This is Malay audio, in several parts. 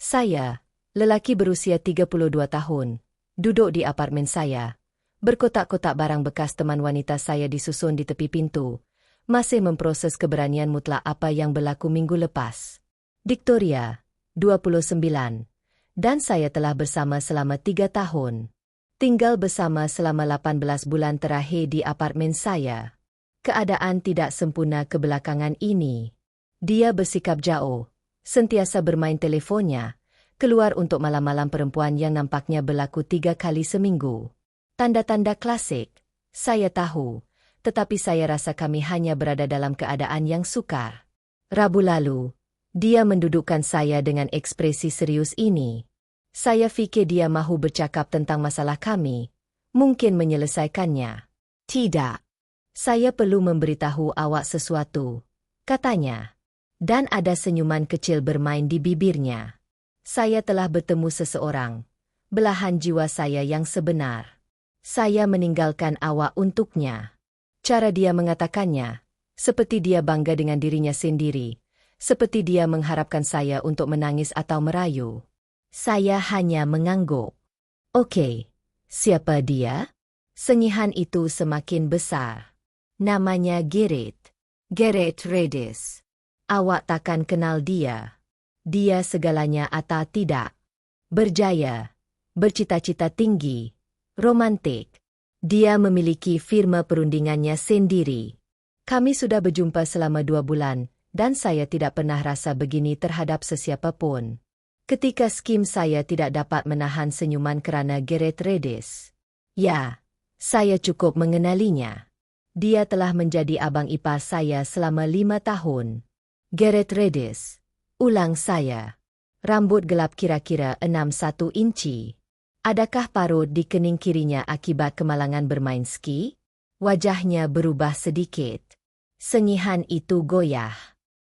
Saya, lelaki berusia 32 tahun, duduk di apartemen saya, berkotak-kotak barang bekas teman wanita saya disusun di tepi pintu, masih memproses keberanian mutlak apa yang berlaku minggu lepas. Victoria, 29, dan saya telah bersama selama 3 tahun. Tinggal bersama selama 18 bulan terakhir di apartemen saya. Keadaan tidak sempurna kebelakangan ini. Dia bersikap jauh, sentiasa bermain telefonnya, keluar untuk malam-malam perempuan yang nampaknya berlaku 3 kali seminggu. Tanda-tanda klasik, saya tahu, tetapi saya rasa kami hanya berada dalam keadaan yang sukar. Rabu lalu, dia mendudukkan saya dengan ekspresi serius ini. Saya fikir dia mahu bercakap tentang masalah kami, mungkin menyelesaikannya. Tidak. Saya perlu memberitahu awak sesuatu, katanya. Dan ada senyuman kecil bermain di bibirnya. Saya telah bertemu seseorang, belahan jiwa saya yang sebenar. Saya meninggalkan awak untuknya. Cara dia mengatakannya, seperti dia bangga dengan dirinya sendiri, seperti dia mengharapkan saya untuk menangis atau merayu. Saya hanya mengangguk. Oke, siapa dia? Sengihan itu semakin besar. Namanya Gareth Redis. Awak takkan kenal dia. Dia segalanya atau tidak. Berjaya, bercita-cita tinggi, romantik. Dia memiliki firma perundingannya sendiri. Kami sudah berjumpa selama 2 bulan, dan saya tidak pernah rasa begini terhadap sesiapapun. Ketika skim saya tidak dapat menahan senyuman kerana Gareth Redis. Ya, saya cukup mengenalinya. Dia telah menjadi abang ipar saya selama 5 tahun. Gareth Redis, ulang saya. Rambut gelap kira-kira 61 inci. Adakah parut di kening kirinya akibat kemalangan bermain ski? Wajahnya berubah sedikit. Sengihan itu goyah.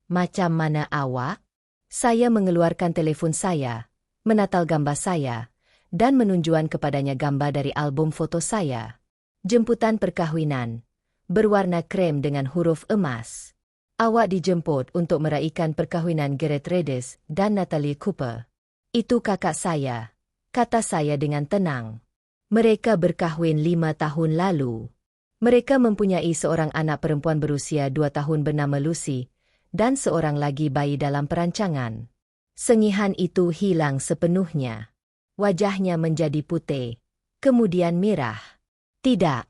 Macam mana awak? Saya mengeluarkan telefon saya, menatal gambar saya, dan menunjukkan kepadanya gambar dari album foto saya. Jemputan perkahwinan, berwarna krem dengan huruf emas. Awak dijemput untuk meraihkan perkahwinan Gareth Redis dan Natalie Cooper. Itu kakak saya, kata saya dengan tenang. Mereka berkahwin 5 tahun lalu. Mereka mempunyai seorang anak perempuan berusia 2 tahun bernama Lucy, dan seorang lagi bayi dalam perancangan. Sengihan itu hilang sepenuhnya. Wajahnya menjadi putih, kemudian merah. Tidak,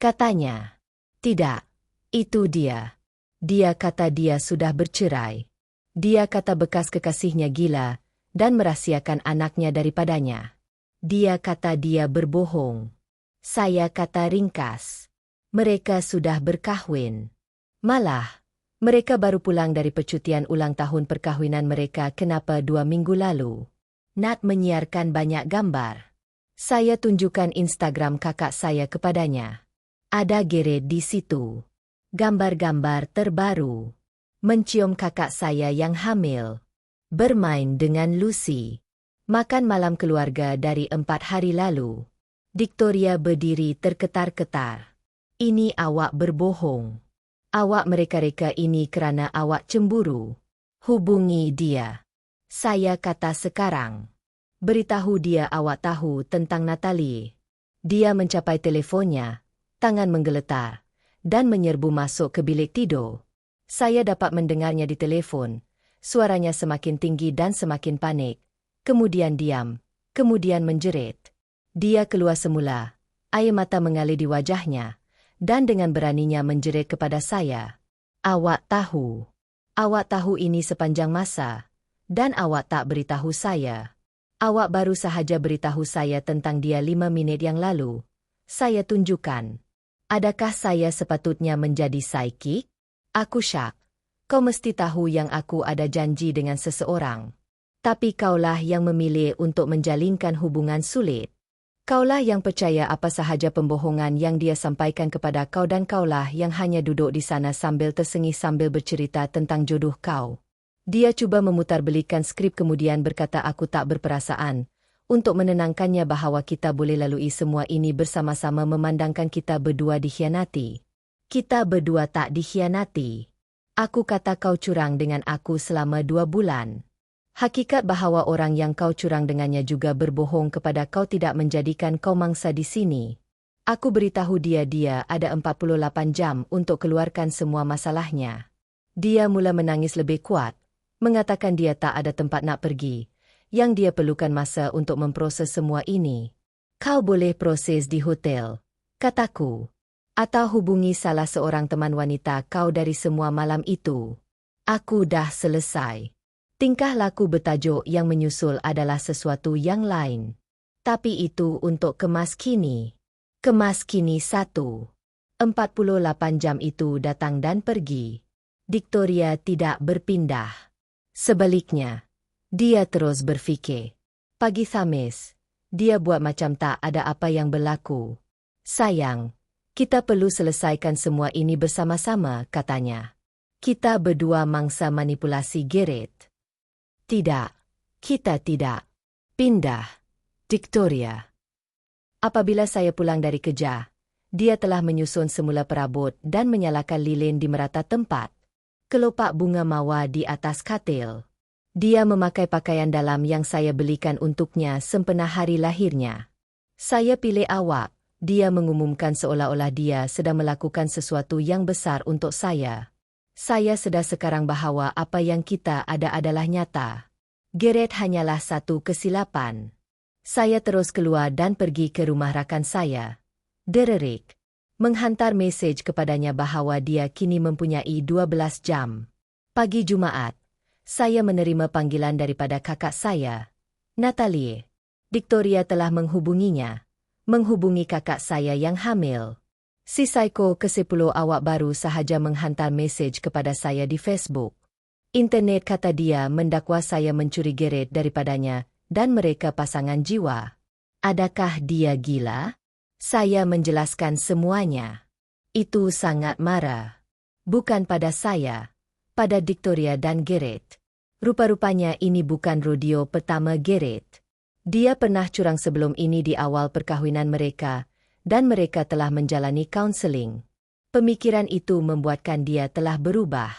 katanya. Tidak, itu dia. Dia kata dia sudah bercerai. Dia kata bekas kekasihnya gila dan merahsiakan anaknya daripadanya. Dia kata dia berbohong. Saya kata ringkas. Mereka sudah berkahwin. Malah, mereka baru pulang dari percutian ulang tahun perkahwinan mereka kenapa 2 minggu lalu. Nat menyiarkan banyak gambar. Saya tunjukkan Instagram kakak saya kepadanya. Ada Gareth di situ. Gambar-gambar terbaru. Mencium kakak saya yang hamil. Bermain dengan Lucy. Makan malam keluarga dari 4 hari lalu. Victoria berdiri terketar-ketar. Ini awak berbohong. Awak mereka-reka ini kerana awak cemburu. Hubungi dia. Saya kata sekarang. Beritahu dia awak tahu tentang Natalie. Dia mencapai telefonnya, tangan menggeletar, dan menyerbu masuk ke bilik tidur. Saya dapat mendengarnya di telefon. Suaranya semakin tinggi dan semakin panik. Kemudian diam, kemudian menjerit. Dia keluar semula. Air mata mengalir di wajahnya, dan dengan beraninya menjerit kepada saya. Awak tahu. Awak tahu ini sepanjang masa, dan awak tak beritahu saya. Awak baru sahaja beritahu saya tentang dia 5 minit yang lalu. Saya tunjukkan. Adakah saya sepatutnya menjadi psikik? Aku syak. Kau mesti tahu yang aku ada janji dengan seseorang. Tapi kaulah yang memilih untuk menjalinkan hubungan sulit. Kaulah yang percaya apa sahaja pembohongan yang dia sampaikan kepada kau dan kaulah yang hanya duduk di sana sambil tersengih sambil bercerita tentang jodoh kau. Dia cuba memutarbelikan skrip kemudian berkata aku tak berperasaan. Untuk menenangkannya bahawa kita boleh lalui semua ini bersama-sama memandangkan kita berdua dikhianati. Kita berdua tak dikhianati. Aku kata kau curang dengan aku selama 2 bulan. Hakikat bahwa orang yang kau curang dengannya juga berbohong kepada kau tidak menjadikan kau mangsa di sini. Aku beritahu dia ada 48 jam untuk keluarkan semua masalahnya. Dia mula menangis lebih kuat, mengatakan dia tak ada tempat nak pergi, yang dia perlukan masa untuk memproses semua ini. Kau boleh proses di hotel, kataku. Atau hubungi salah seorang teman wanita kau dari semua malam itu. Aku dah selesai. Tingkah laku bertajuk yang menyusul adalah sesuatu yang lain. Tapi itu untuk kemas kini. Kemas kini 1. 48 jam itu datang dan pergi. Victoria tidak berpindah. Sebaliknya, dia terus berfikir. Pagi Khamis, dia buat macam tak ada apa yang berlaku. Sayang, kita perlu selesaikan semua ini bersama-sama, katanya. Kita berdua mangsa manipulasi Gareth. Tidak, kita tidak. Pindah, Victoria. Apabila saya pulang dari kerja, dia telah menyusun semula perabot dan menyalakan lilin di merata tempat. Kelopak bunga mawar di atas katil. Dia memakai pakaian dalam yang saya belikan untuknya sempena hari lahirnya. Saya pilih awak, dia mengumumkan seolah-olah dia sedang melakukan sesuatu yang besar untuk saya. Saya sedar sekarang bahwa apa yang kita ada adalah nyata. Gareth hanyalah satu kesilapan. Saya terus keluar dan pergi ke rumah rakan saya, Derek, menghantar mesej kepadanya bahwa dia kini mempunyai 12 jam. Pagi Jumaat, saya menerima panggilan daripada kakak saya, Natalie. Victoria telah menghubunginya, menghubungi kakak saya yang hamil. Si Psycho ke-10 awak baru sahaja menghantar mesej kepada saya di Facebook. Internet kata dia mendakwa saya mencuri Gareth daripadanya dan mereka pasangan jiwa. Adakah dia gila? Saya menjelaskan semuanya. Itu sangat marah. Bukan pada saya, pada Victoria dan Gareth. Rupa-rupanya ini bukan rodeo pertama Gareth. Dia pernah curang sebelum ini di awal perkahwinan mereka, dan mereka telah menjalani kaunseling. Pemikiran itu membuatkan dia telah berubah.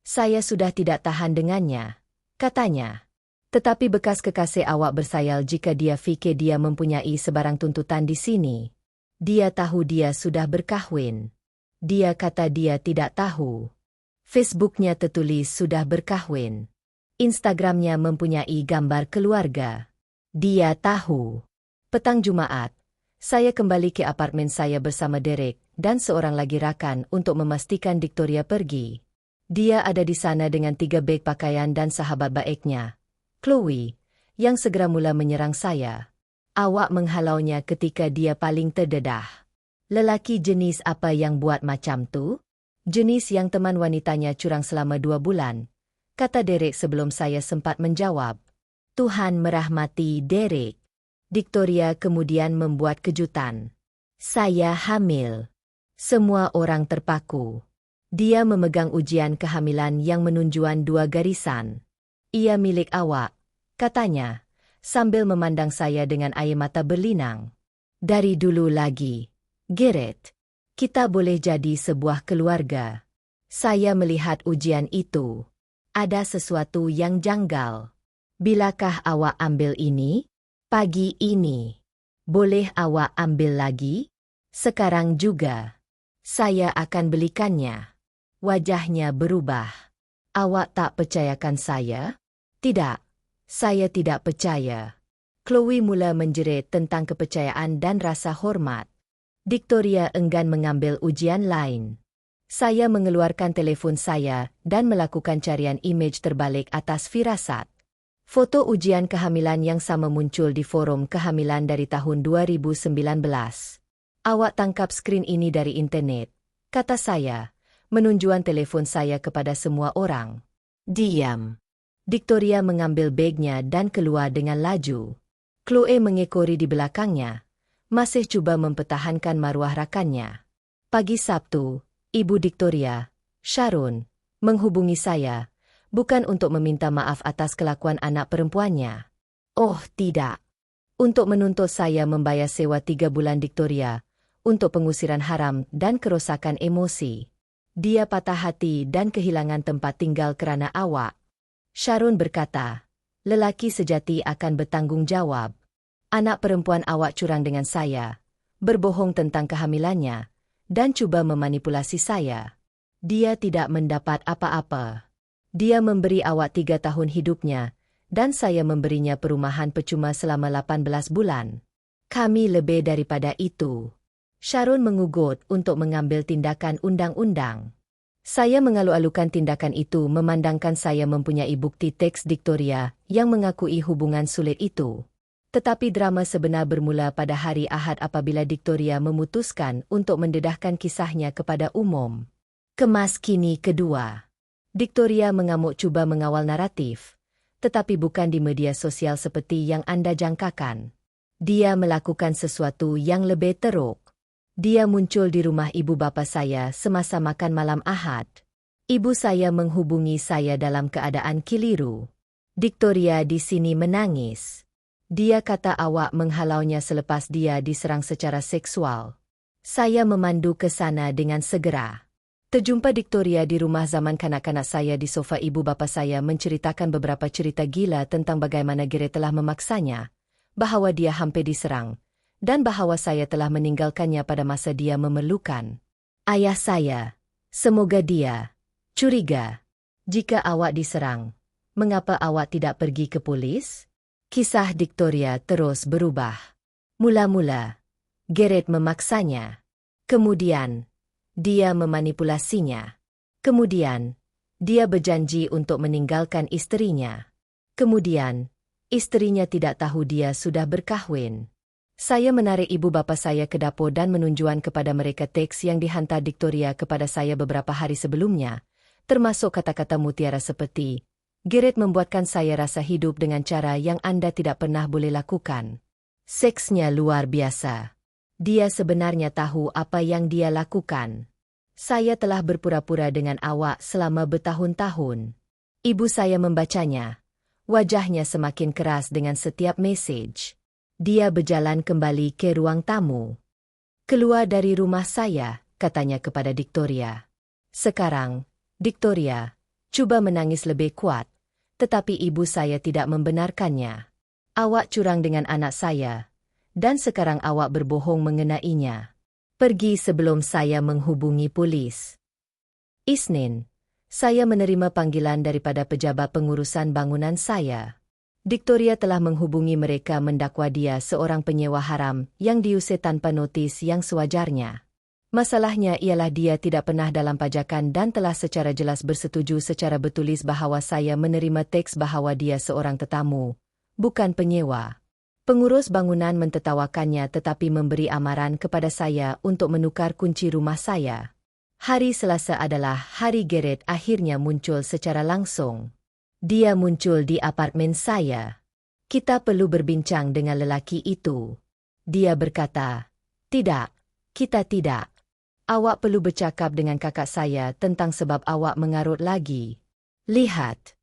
Saya sudah tidak tahan dengannya, katanya. Tetapi bekas kekasih awak bersayal jika dia fikir dia mempunyai sebarang tuntutan di sini. Dia tahu dia sudah berkahwin. Dia kata dia tidak tahu. Facebooknya tertulis sudah berkahwin. Instagramnya mempunyai gambar keluarga. Dia tahu. Petang Jumaat, saya kembali ke apartemen saya bersama Derek dan seorang lagi rakan untuk memastikan Victoria pergi. Dia ada di sana dengan 3 beg pakaian dan sahabat baiknya, Chloe, yang segera mula menyerang saya. Awak menghalaunya ketika dia paling terdedah. Lelaki jenis apa yang buat macam tu? Jenis yang teman wanitanya curang selama 2 bulan, kata Derek sebelum saya sempat menjawab. Tuhan merahmati Derek. Victoria kemudian membuat kejutan. Saya hamil. Semua orang terpaku. Dia memegang ujian kehamilan yang menunjukkan 2 garisan. Ia milik awak, katanya, sambil memandang saya dengan air mata berlinang. Dari dulu lagi, Gareth, kita boleh jadi sebuah keluarga. Saya melihat ujian itu. Ada sesuatu yang janggal. Bilakah awak ambil ini? Pagi ini. Boleh awak ambil lagi? Sekarang juga. Saya akan belikannya. Wajahnya berubah. Awak tak percayakan saya? Tidak. Saya tidak percaya. Chloe mula menjerit tentang kepercayaan dan rasa hormat. Victoria enggan mengambil ujian lain. Saya mengeluarkan telefon saya dan melakukan carian imej terbalik atas firasat. Foto ujian kehamilan yang sama muncul di forum kehamilan dari tahun 2019. Awak tangkap skrin ini dari internet, kata saya, menunjukkan telefon saya kepada semua orang. Diam. Victoria mengambil bagnya dan keluar dengan laju. Chloe mengekori di belakangnya, masih cuba mempertahankan maruah rakannya. Pagi Sabtu, Ibu Victoria, Sharon, menghubungi saya, bukan untuk meminta maaf atas kelakuan anak perempuannya. Oh tidak. Untuk menuntut saya membayar sewa 3 bulan Victoria, untuk pengusiran haram dan kerosakan emosi. Dia patah hati dan kehilangan tempat tinggal kerana awak. Sharon berkata, Lelaki sejati akan bertanggung jawab. Anak perempuan awak curang dengan saya, berbohong tentang kehamilannya, dan cuba memanipulasi saya. Dia tidak mendapat apa-apa. Dia memberi awak 3 tahun hidupnya, dan saya memberinya perumahan percuma selama 18 bulan. Kami lebih daripada itu. Sharon mengugut untuk mengambil tindakan undang-undang. Saya mengalu-alukan tindakan itu memandangkan saya mempunyai bukti teks Victoria yang mengakui hubungan sulit itu. Tetapi drama sebenar bermula pada hari Ahad apabila Victoria memutuskan untuk mendedahkan kisahnya kepada umum. Kemas kini kedua. Victoria mengamuk cuba mengawal naratif, tetapi bukan di media sosial seperti yang Anda jangkakan. Dia melakukan sesuatu yang lebih teruk. Dia muncul di rumah ibu bapa saya semasa makan malam Ahad. Ibu saya menghubungi saya dalam keadaan keliru. Victoria di sini menangis. Dia kata awak menghalaunya selepas dia diserang secara seksual. Saya memandu ke sana dengan segera. Terjumpa Victoria di rumah zaman kanak-kanak saya di sofa ibu bapa saya menceritakan beberapa cerita gila tentang bagaimana Gareth telah memaksanya, bahawa dia hampir diserang, dan bahawa saya telah meninggalkannya pada masa dia memerlukan. Ayah saya, semoga dia curiga. Jika awak diserang, mengapa awak tidak pergi ke polis? Kisah Victoria terus berubah. Mula-mula, Gareth memaksanya. Kemudian, dia memanipulasinya. Kemudian, dia berjanji untuk meninggalkan isterinya. Kemudian, isterinya tidak tahu dia sudah berkahwin. Saya menarik ibu bapa saya ke dapur dan menunjukkan kepada mereka teks yang dihantar Victoria kepada saya beberapa hari sebelumnya, termasuk kata-kata mutiara seperti, Gareth membuatkan saya rasa hidup dengan cara yang Anda tidak pernah boleh lakukan. Seksnya luar biasa. Dia sebenarnya tahu apa yang dia lakukan. Saya telah berpura-pura dengan awak selama bertahun-tahun. Ibu saya membacanya. Wajahnya semakin keras dengan setiap mesej. Dia berjalan kembali ke ruang tamu. Keluar dari rumah saya, katanya kepada Victoria. Sekarang, Victoria, cuba menangis lebih kuat, tetapi ibu saya tidak membenarkannya. Awak curang dengan anak saya, dan sekarang awak berbohong mengenainya. Pergi sebelum saya menghubungi polis. Isnin, saya menerima panggilan daripada pejabat pengurusan bangunan saya. Victoria telah menghubungi mereka mendakwa dia seorang penyewa haram yang diusir tanpa notis yang sewajarnya. Masalahnya ialah dia tidak pernah dalam pajakan dan telah secara jelas bersetuju secara bertulis bahawa saya menerima teks bahawa dia seorang tetamu, bukan penyewa. Pengurus bangunan mentertawakannya tetapi memberi amaran kepada saya untuk menukar kunci rumah saya. Hari Selasa adalah hari Gareth akhirnya muncul secara langsung. Dia muncul di apartemen saya. Kita perlu berbincang dengan lelaki itu. Dia berkata, tidak, kita tidak. Awak perlu bercakap dengan kakak saya tentang sebab awak mengarut lagi. Lihat,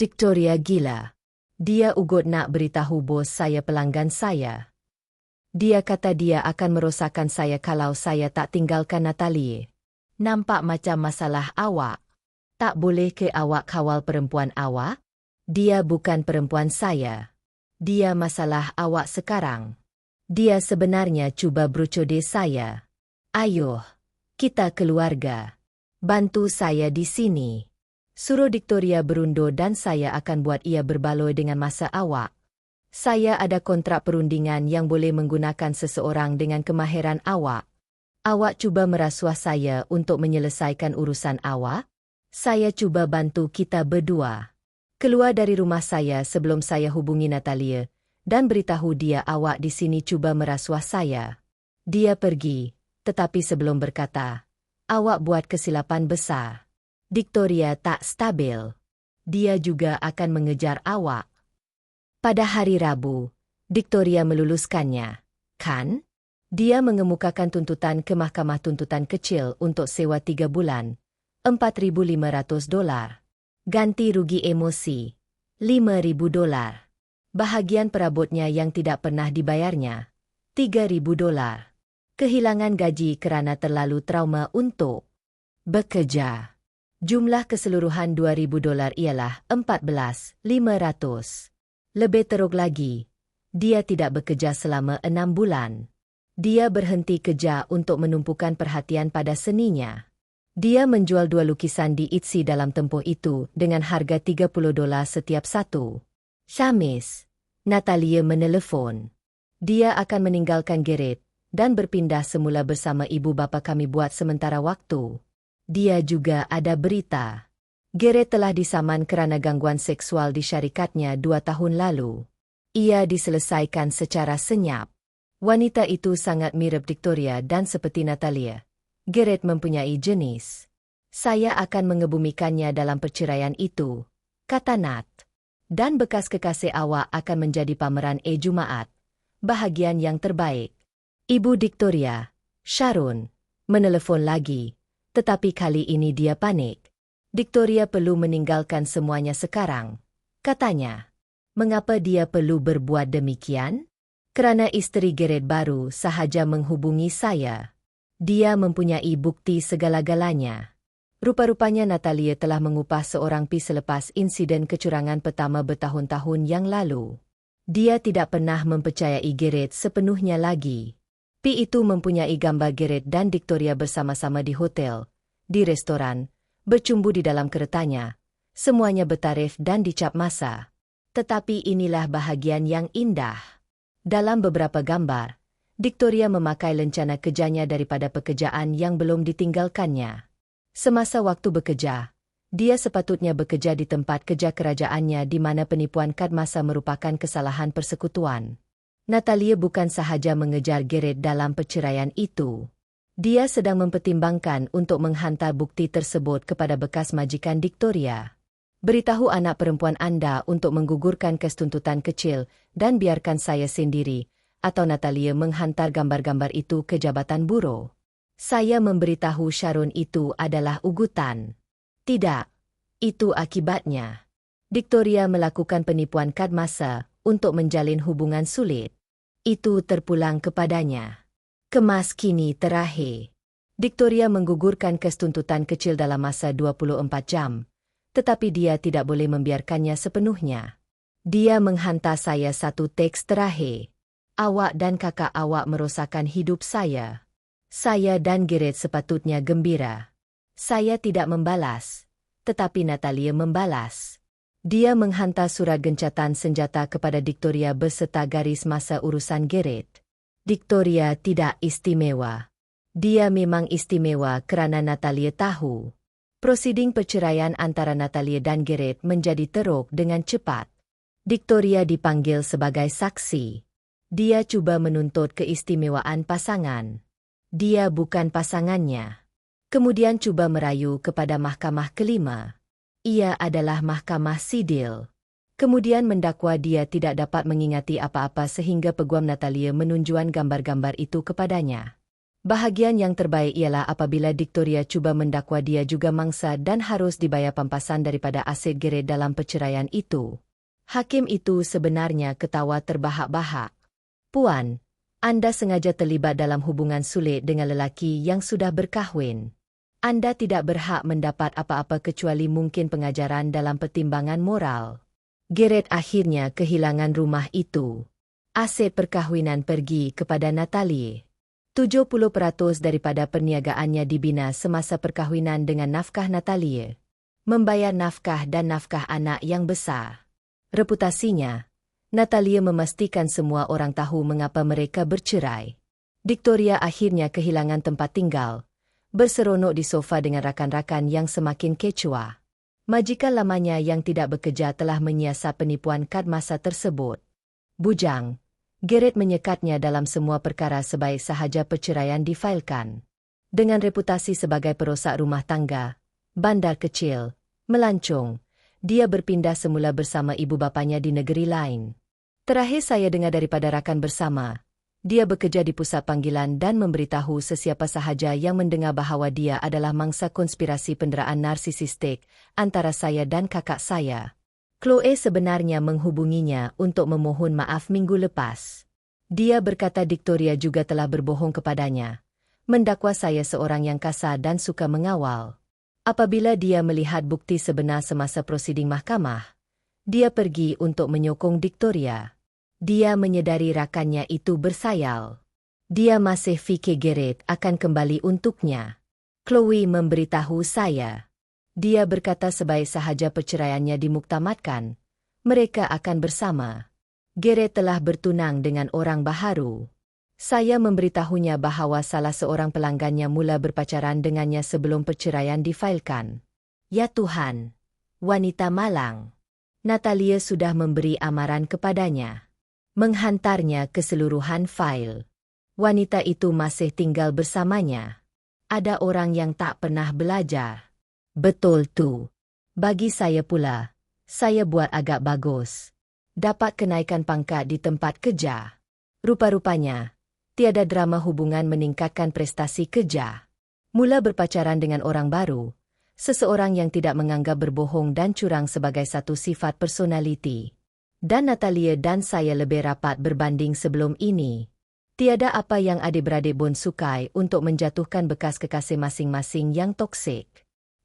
Victoria gila. Dia ugut nak beritahu bos saya pelanggan saya. Dia kata dia akan merosakkan saya kalau saya tak tinggalkan Natalie. Nampak macam masalah awak. Tak boleh ke awak kawal perempuan awak? Dia bukan perempuan saya. Dia masalah awak sekarang. Dia sebenarnya cuba berucode saya. Ayuh, kita keluarga. Bantu saya di sini. Suruh Victoria berundur dan saya akan buat ia berbaloi dengan masa awak. Saya ada kontrak perundingan yang boleh menggunakan seseorang dengan kemahiran awak. Awak cuba merasuah saya untuk menyelesaikan urusan awak? Saya cuba bantu kita berdua. Keluar dari rumah saya sebelum saya hubungi Natalie dan beritahu dia awak di sini cuba merasuah saya. Dia pergi, tetapi sebelum berkata, awak buat kesilapan besar. Victoria tak stabil. Dia juga akan mengejar awak. Pada hari Rabu, Victoria meluluskannya, kan? Dia mengemukakan tuntutan ke mahkamah tuntutan kecil untuk sewa 3 bulan, $4,500. Ganti rugi emosi, $5,000. Bahagian perabotnya yang tidak pernah dibayarnya, $3,000. Kehilangan gaji kerana terlalu trauma untuk bekerja. Jumlah keseluruhan $2,000 ialah $14,500. Lebih teruk lagi, dia tidak bekerja selama 6 bulan. Dia berhenti kerja untuk menumpukan perhatian pada seninya. Dia menjual 2 lukisan di Etsy dalam tempoh itu dengan harga $30 setiap satu. Khamis, Natalia menelepon. Dia akan meninggalkan Garrett dan berpindah semula bersama ibu bapa kami buat sementara waktu. Dia juga ada berita. Garrett telah disaman kerana gangguan seksual di syarikatnya 2 tahun lalu. Ia diselesaikan secara senyap. Wanita itu sangat mirip Victoria dan seperti Natalia. Garrett mempunyai jenis. Saya akan mengebumikannya dalam perceraian itu, kata Nat. Dan bekas kekasih awak akan menjadi pameran Jumaat. Bahagian yang terbaik. Ibu Victoria, Sharon, menelepon lagi, tetapi kali ini dia panik. Victoria perlu meninggalkan semuanya sekarang, katanya. Mengapa dia perlu berbuat demikian? Kerana isteri Garrett baru sahaja menghubungi saya. Dia mempunyai bukti segala-galanya. Rupa-rupanya Natalia telah mengupah seorang pi selepas insiden kecurangan pertama bertahun-tahun yang lalu. Dia tidak pernah mempercayai Garrett sepenuhnya lagi. Pi itu mempunyai gambar Garrett dan Victoria bersama-sama di hotel, di restoran, bercumbu di dalam keretanya. Semuanya bertarif dan dicap masa. Tetapi inilah bahagian yang indah. Dalam beberapa gambar, Victoria memakai lencana kerjanya daripada pekerjaan yang belum ditinggalkannya. Semasa waktu bekerja, dia sepatutnya bekerja di tempat kerja kerajaannya di mana penipuan kad masa merupakan kesalahan persekutuan. Natalia bukan sahaja mengejar Garrett dalam perceraian itu. Dia sedang mempertimbangkan untuk menghantar bukti tersebut kepada bekas majikan Victoria. Beritahu anak perempuan anda untuk menggugurkan kes tuntutan kecil dan biarkan saya sendiri, atau Natalia menghantar gambar-gambar itu ke Jabatan Buro. Saya memberitahu Sharon itu adalah ugutan. Tidak, itu akibatnya. Victoria melakukan penipuan kad masa untuk menjalin hubungan sulit. Itu terpulang kepadanya. Kemas kini terakhir. Victoria menggugurkan kes tuntutan kecil dalam masa 24 jam. Tetapi dia tidak boleh membiarkannya sepenuhnya. Dia menghantar saya satu teks terakhir. Awak dan kakak awak merosakkan hidup saya. Saya dan Garrett sepatutnya gembira. Saya tidak membalas, tetapi Natalia membalas. Dia menghantar surat gencatan senjata kepada Victoria beserta garis masa urusan Garrett. Victoria tidak istimewa. Dia memang istimewa kerana Natalia tahu. Prosiding perceraian antara Natalia dan Garrett menjadi teruk dengan cepat. Victoria dipanggil sebagai saksi. Dia cuba menuntut keistimewaan pasangan. Dia bukan pasangannya. Kemudian cuba merayu kepada mahkamah kelima. Ia adalah mahkamah sidil. Kemudian mendakwa dia tidak dapat mengingati apa-apa sehingga peguam Natalia menunjukkan gambar-gambar itu kepadanya. Bahagian yang terbaik ialah apabila Victoria cuba mendakwa dia juga mangsa dan harus dibayar pampasan daripada aset Garrett dalam perceraian itu. Hakim itu sebenarnya ketawa terbahak-bahak. Puan, anda sengaja terlibat dalam hubungan sulit dengan lelaki yang sudah berkahwin. Anda tidak berhak mendapat apa-apa kecuali mungkin pengajaran dalam pertimbangan moral. Garrett akhirnya kehilangan rumah itu. Aset perkahwinan pergi kepada Natalie. 70% daripada perniagaannya dibina semasa perkahwinan dengan nafkah Natalia. Membayar nafkah dan nafkah anak yang besar. Reputasinya, Natalia memastikan semua orang tahu mengapa mereka bercerai. Victoria akhirnya kehilangan tempat tinggal, berseronok di sofa dengan rakan-rakan yang semakin kecoa. Majikan lamanya yang tidak bekerja telah menyiasat penipuan kad masa tersebut. Bujang, Garrett menyekatnya dalam semua perkara sebaik sahaja perceraian difailkan. Dengan reputasi sebagai perosak rumah tangga, bandar kecil, melancong, dia berpindah semula bersama ibu bapanya di negeri lain. Terakhir saya dengar daripada rakan bersama, dia bekerja di pusat panggilan dan memberitahu sesiapa sahaja yang mendengar bahawa dia adalah mangsa konspirasi penderaan narsisistik antara saya dan kakak saya. Chloe sebenarnya menghubunginya untuk memohon maaf minggu lepas. Dia berkata Victoria juga telah berbohong kepadanya, mendakwa saya seorang yang kasar dan suka mengawal. Apabila dia melihat bukti sebenar semasa prosiding mahkamah, Dia pergi untuk menyokong Victoria. Dia menyedari rakannya itu bersayal. Dia masih fikir Gareth akan kembali untuknya. Chloe memberitahu saya. Dia berkata sebaik sahaja perceraiannya dimuktamadkan, mereka akan bersama. Gareth telah bertunang dengan orang baharu. Saya memberitahunya bahawa salah seorang pelanggannya mula berpacaran dengannya sebelum perceraian difailkan. Ya Tuhan, wanita malang. Natalia sudah memberi amaran kepadanya. Menghantarnya keseluruhan fail. Wanita itu masih tinggal bersamanya. Ada orang yang tak pernah belajar. Betul tu. Bagi saya pula, saya buat agak bagus. Dapat kenaikan pangkat di tempat kerja. Rupa-rupanya, tiada drama hubungan meningkatkan prestasi kerja. Mula berpacaran dengan orang baru, seseorang yang tidak menganggap berbohong dan curang sebagai satu sifat personaliti. Dan Natalia dan saya lebih rapat berbanding sebelum ini. Tiada apa yang adik-beradik Bond sukai untuk menjatuhkan bekas kekasih masing-masing yang toksik.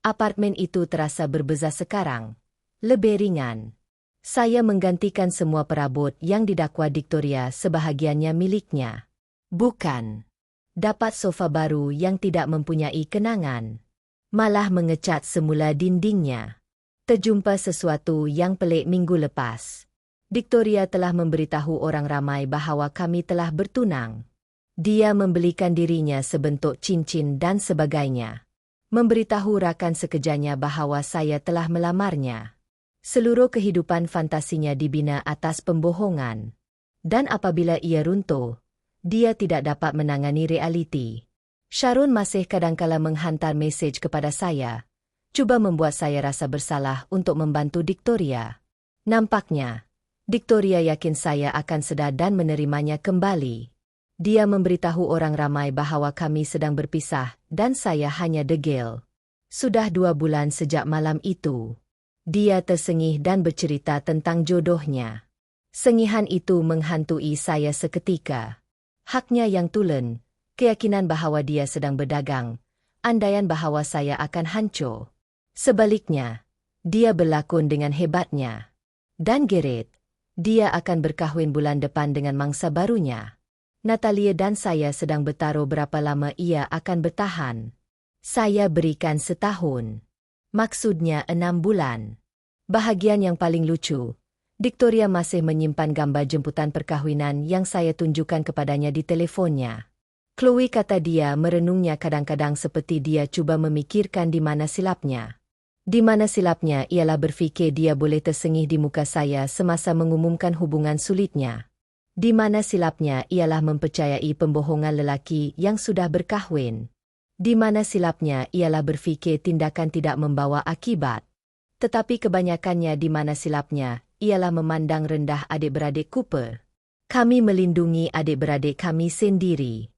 Apartemen itu terasa berbeza sekarang. Lebih ringan. Saya menggantikan semua perabot yang didakwa Victoria sebahagiannya miliknya. Bukan. Dapat sofa baru yang tidak mempunyai kenangan. Malah mengecat semula dindingnya. Terjumpa sesuatu yang pelik minggu lepas. Victoria telah memberitahu orang ramai bahawa kami telah bertunang. Dia membelikan dirinya sebentuk cincin dan sebagainya. Memberitahu rakan sekejanya bahawa saya telah melamarnya. Seluruh kehidupan fantasinya dibina atas pembohongan. Dan apabila ia runtuh, dia tidak dapat menangani realiti. Sharon masih kadangkala menghantar mesej kepada saya, cuba membuat saya rasa bersalah untuk membantu Victoria. Nampaknya, Victoria yakin saya akan sedar dan menerimanya kembali. Dia memberitahu orang ramai bahawa kami sedang berpisah dan saya hanya degil. Sudah 2 bulan sejak malam itu. Dia tersengih dan bercerita tentang jodohnya. Sengihan itu menghantui saya seketika. Haknya yang tulen, keyakinan bahawa dia sedang berdagang, andaian bahawa saya akan hancur. Sebaliknya, dia berlakon dengan hebatnya. Dan Gareth, dia akan berkahwin bulan depan dengan mangsa barunya. Natalia dan saya sedang bertaruh berapa lama ia akan bertahan. Saya berikan setahun. Maksudnya 6 bulan. Bahagian yang paling lucu, Victoria masih menyimpan gambar jemputan perkahwinan yang saya tunjukkan kepadanya di telefonnya. Chloe kata dia merenungnya kadang-kadang seperti dia cuba memikirkan di mana silapnya. Di mana silapnya ialah berfikir dia boleh tersengih di muka saya semasa mengumumkan hubungan sulitnya. Di mana silapnya ialah mempercayai pembohongan lelaki yang sudah berkahwin. Di mana silapnya ialah berfikir tindakan tidak membawa akibat. Tetapi kebanyakannya di mana silapnya ialah memandang rendah adik-beradik Cooper. Kami melindungi adik-beradik kami sendiri.